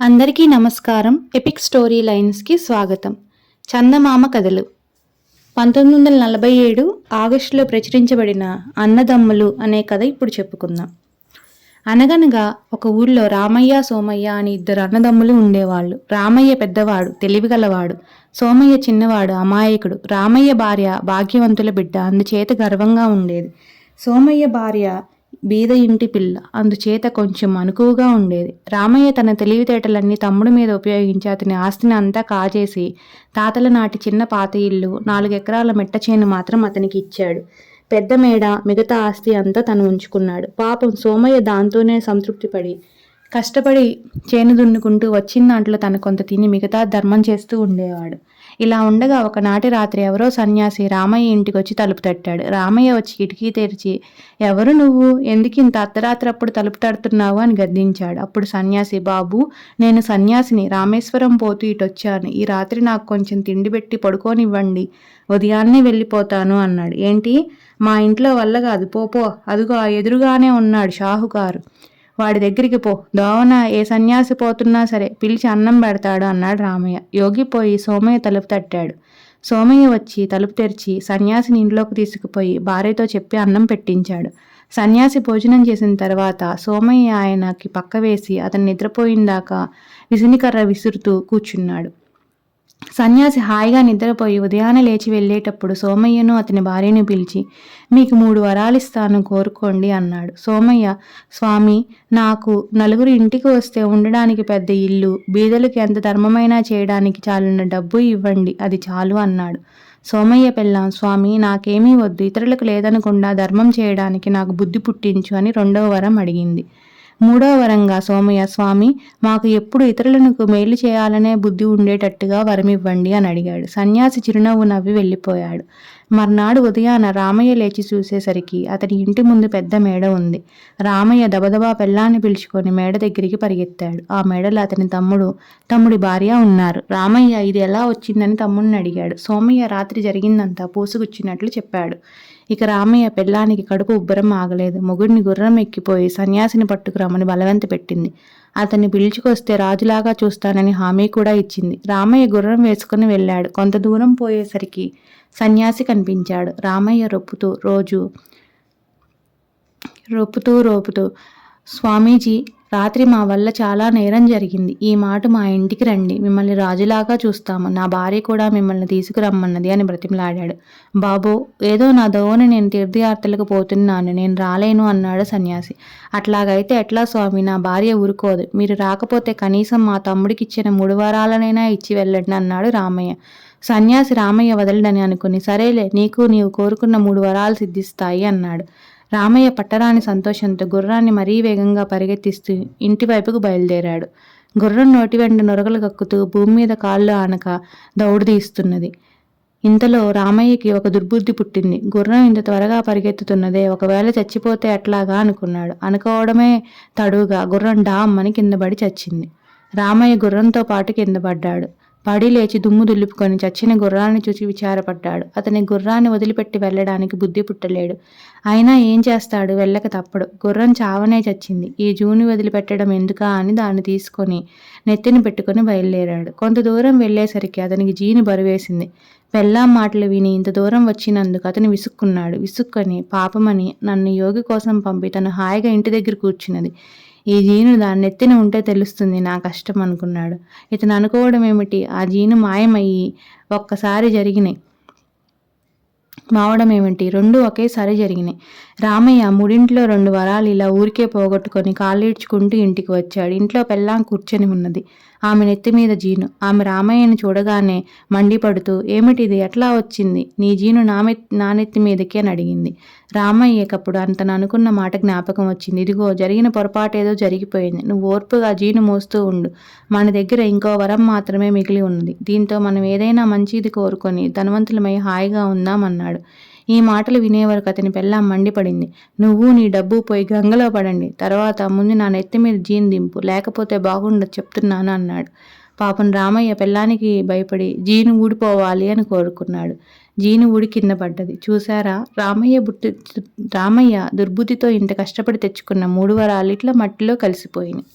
అందరికీ నమస్కారం. Epic story లైన్స్కి స్వాగతం. చందమామ కథలు 1947 ఆగస్టులో ప్రచురించబడిన అన్నదమ్ములు అనే కథ ఇప్పుడు చెప్పుకుందాం. అనగనగా ఒక ఊళ్ళో రామయ్య, సోమయ్య అని ఇద్దరు అన్నదమ్ములు ఉండేవాళ్ళు. రామయ్య పెద్దవాడు, తెలివిగలవాడు. సోమయ్య చిన్నవాడు, అమాయకుడు. రామయ్య భార్య భాగ్యవంతుల బిడ్డ, అందుచేత గర్వంగా ఉండేది. సోమయ్య భార్య బీద ఇంటి పిల్ల, అందుచేత కొంచెం అనుకువగా ఉండేది. రామయ్య తన తెలివితేటలన్నీ తమ్ముడి మీద ఉపయోగించి అతని ఆస్తిని అంతా కాజేసి తాతల నాటి చిన్న పాత ఇల్లు, 4 ఎకరాల మెట్ట చేను మాత్రం అతనికి ఇచ్చాడు. పెద్ద మేడ, మిగతా ఆస్తి అంతా తను ఉంచుకున్నాడు. పాపం సోమయ్య దాంతోనే సంతృప్తిపడి కష్టపడి చేను దున్నుకుంటూ వచ్చిన దాంట్లో తన కొంత తిని మిగతా ధర్మం చేస్తూ ఉండేవాడు. ఇలా ఉండగా ఒకనాటి రాత్రి ఎవరో సన్యాసి రామయ్య ఇంటికి వచ్చి తలుపు తట్టాడు. రామయ్య వచ్చి కిటికీ తెరిచి, ఎవరు నువ్వు, ఎందుకు ఇంత అర్ధరాత్రి అప్పుడు తలుపు తడుతున్నావు అని గద్దించాడు. అప్పుడు సన్యాసి, బాబు నేను సన్యాసిని, రామేశ్వరం పోతూ ఇటొచ్చాను. ఈ రాత్రి నాకు కొంచెం తిండి పెట్టి పడుకోనివ్వండి, ఉదయాన్నే వెళ్ళిపోతాను అన్నాడు. ఏంటి, మా ఇంట్లో వల్ల కాదు, పోపో, అదుగో ఎదురుగానే ఉన్నాడు షాహుకారు, వాడి దగ్గరికి పో, దోవన ఏ సన్యాసి పోతున్నా సరే పిలిచి అన్నం పెడతాడు అన్నాడు రామయ్య. యోగిపోయి సోమయ్య తలుపు తట్టాడు. సోమయ్య వచ్చి తలుపు తెరిచి సన్యాసిని ఇంట్లోకి తీసుకుపోయి భార్యతో చెప్పి అన్నం పెట్టించాడు. సన్యాసి భోజనం చేసిన తర్వాత సోమయ్య ఆయనకి పక్క వేసి అతను నిద్రపోయిందాకా విసినికర్ర విసురుతూ కూర్చున్నాడు. సన్యాసి హాయిగా నిద్రపోయి ఉదయాన్నే లేచి వెళ్ళేటప్పుడు సోమయ్యను అతని భార్యను పిలిచి, మీకు 3 వరాలిస్తాను, కోరుకోండి అన్నాడు. సోమయ్య, స్వామి, నాకు నలుగురు ఇంటికి వస్తే ఉండడానికి పెద్ద ఇల్లు, బీదలకు ఎంత ధర్మమైనా చేయడానికి చాలిన డబ్బు ఇవ్వండి, అది చాలు అన్నాడు. సోమయ్య పెళ్ళాం, స్వామి నాకేమీ వద్దు, ఇతరులకు లేదనకుండా ధర్మం చేయడానికి నాకు బుద్ధి పుట్టించు అని 2వ వరం అడిగింది. 3వ వరంగా సోమయ్య, స్వామి మాకు ఎప్పుడు ఇతరులకు మేలు చేయాలనే బుద్ధి ఉండేటట్టుగా వరమివ్వండి అని అడిగాడు. సన్యాసి చిరునవ్వు నవ్వి వెళ్ళిపోయాడు. మర్నాడు ఉదయాన రామయ్య లేచి చూసేసరికి అతని ఇంటి ముందు పెద్ద మేడ ఉంది. రామయ్య దబదబా పెళ్ళాన్ని పిలుచుకొని మేడ దగ్గరికి పరిగెత్తాడు. ఆ మేడలో అతని తమ్ముడి భార్య ఉన్నారు. రామయ్య ఇది ఎలా వచ్చిందని తమ్ముడిని అడిగాడు. సోమయ్య రాత్రి జరిగిందంతా పూసుగుచ్చినట్లు చెప్పాడు. ఇక రామయ్య పెళ్ళానికి కడుపు ఉబ్బరం ఆగలేదు. మొగుడిని గుర్రం ఎక్కిపోయి సన్యాసిని పట్టుకురమ్మని బలవంత పెట్టింది. అతన్ని పిలుచుకొస్తే రాజులాగా చూస్తానని హామీ కూడా ఇచ్చింది. రామయ్య గుర్రం వేసుకుని వెళ్ళాడు. కొంత దూరం పోయేసరికి సన్యాసి కనిపించాడు. రామయ్య రోపుతూ, స్వామీజీ, రాత్రి మా వల్ల చాలా నేరం జరిగింది. ఈ మాట మా ఇంటికి రండి, మిమ్మల్ని రాజులాగా చూస్తాము. నా భార్య కూడా మిమ్మల్ని తీసుకురమ్మన్నది అని బ్రతిమలాడాడు. బాబో, ఏదో నా దోవని నేను తీర్థయాత్రలకు పోతున్నాను, నేను రాలేను అన్నాడు సన్యాసి. అట్లాగైతే ఎట్లా స్వామి, నా భార్య ఊరుకోదు. మీరు రాకపోతే కనీసం మా తమ్ముడికి ఇచ్చిన 3 వారాలనైనా ఇచ్చి వెళ్ళండి అన్నాడు రామయ్య. సన్యాసి రామయ్య వదలడని అనుకుని, సరేలే, నీవు కోరుకున్న 3 వరాలు సిద్ధిస్తాయి అన్నాడు. రామయ్య పట్టరాని సంతోషంతో గుర్రాన్ని మరీ వేగంగా పరిగెత్తిస్తూ ఇంటి వైపుకు బయలుదేరాడు. గుర్రం నోటి వెంట నొరగలు కక్కుతూ భూమి మీద కాళ్ళు ఆనక దౌడుదీస్తున్నది. ఇంతలో రామయ్యకి ఒక దుర్బుద్ధి పుట్టింది. గుర్రం ఇంత త్వరగా పరిగెత్తుతున్నదే, ఒకవేళ చచ్చిపోతే ఎట్లాగా అనుకున్నాడు. అనుకోవడమే తడుగా గుర్రం డామ్మని కిందపడి చచ్చింది. రామయ్య గుర్రంతో పాటు కింద పడ్డాడు. పడి లేచి దుమ్ము దులుపుకొని చచ్చిన గుర్రాన్ని చూసి విచారపడ్డాడు. అతని గుర్రాన్ని వదిలిపెట్టి వెళ్ళడానికి బుద్ధి పుట్టలేడు. అయినా ఏం చేస్తాడు, వెళ్ళక తప్పడు. గుర్రం చావనే చచ్చింది. ఈ జూని వదిలిపెట్టడం ఎందుకా అని దాన్ని తీసుకొని నెత్తిని పెట్టుకుని బయలుదేరాడు. కొంత దూరం వెళ్ళేసరికి అతనికి జీని బరువేసింది. పెళ్ళాం మాటలు విని ఇంత దూరం వచ్చినందుకు అతను విసుక్కుని పాపమని నన్ను యోగి కోసం పంపి తను హాయిగా ఇంటి దగ్గర కూర్చున్నది. ఈ జీను దాని నెత్తిన ఉంటే తెలుస్తుంది నా కష్టం అనుకున్నాడు. ఇతను అనుకోవడం ఏమిటి, ఆ జీను మాయమయ్యి ఒక్కసారి మావడం ఏమిటి, 2 ఒకేసారి జరిగినాయి. రామయ్య 3 2 వరాలు ఇలా ఊరికే పోగొట్టుకొని కాళ్ళీడ్చుకుంటూ ఇంటికి వచ్చాడు. ఇంట్లో పెళ్ళాం కూర్చొని ఉన్నది. ఆమె నెత్తి మీద జీను. ఆమె రామయ్యను చూడగానే మండిపడుతూ, ఏమిటిది, ఎట్లా వచ్చింది, నీ జీను నా నెత్తి మీదకి అని అడిగింది. రామయ్యకప్పుడు అంతను అనుకున్న మాట జ్ఞాపకం వచ్చింది. ఇదిగో జరిగిన పొరపాటేదో జరిగిపోయింది, నువ్వు ఓర్పుగా జీను మోస్తూ ఉండు. మన దగ్గర ఇంకో వరం మాత్రమే మిగిలి ఉన్నది. దీంతో మనం ఏదైనా మంచిది కోరుకొని ధనవంతులమై హాయిగా ఉందామన్నాడు. ఈ మాటలు వినేవరకు అతని పెళ్ళాం మండిపడింది. నువ్వు నీ డబ్బు పోయి గంగలో పడండి, తర్వాత ముందు నా నెత్తి మీద జీను దింపు, లేకపోతే బాగుండదు చెప్తున్నాను అన్నాడు. పాపం రామయ్య పెళ్ళానికి భయపడి జీను ఊడిపోవాలి అని కోరుకున్నాడు. జీను ఊడి కింద పడ్డది. చూశారా, రామయ్య దుర్బుద్ధితో ఇంత కష్టపడి తెచ్చుకున్న 3 వరాలు ఇట్లా మట్టిలో కలిసిపోయినాయి.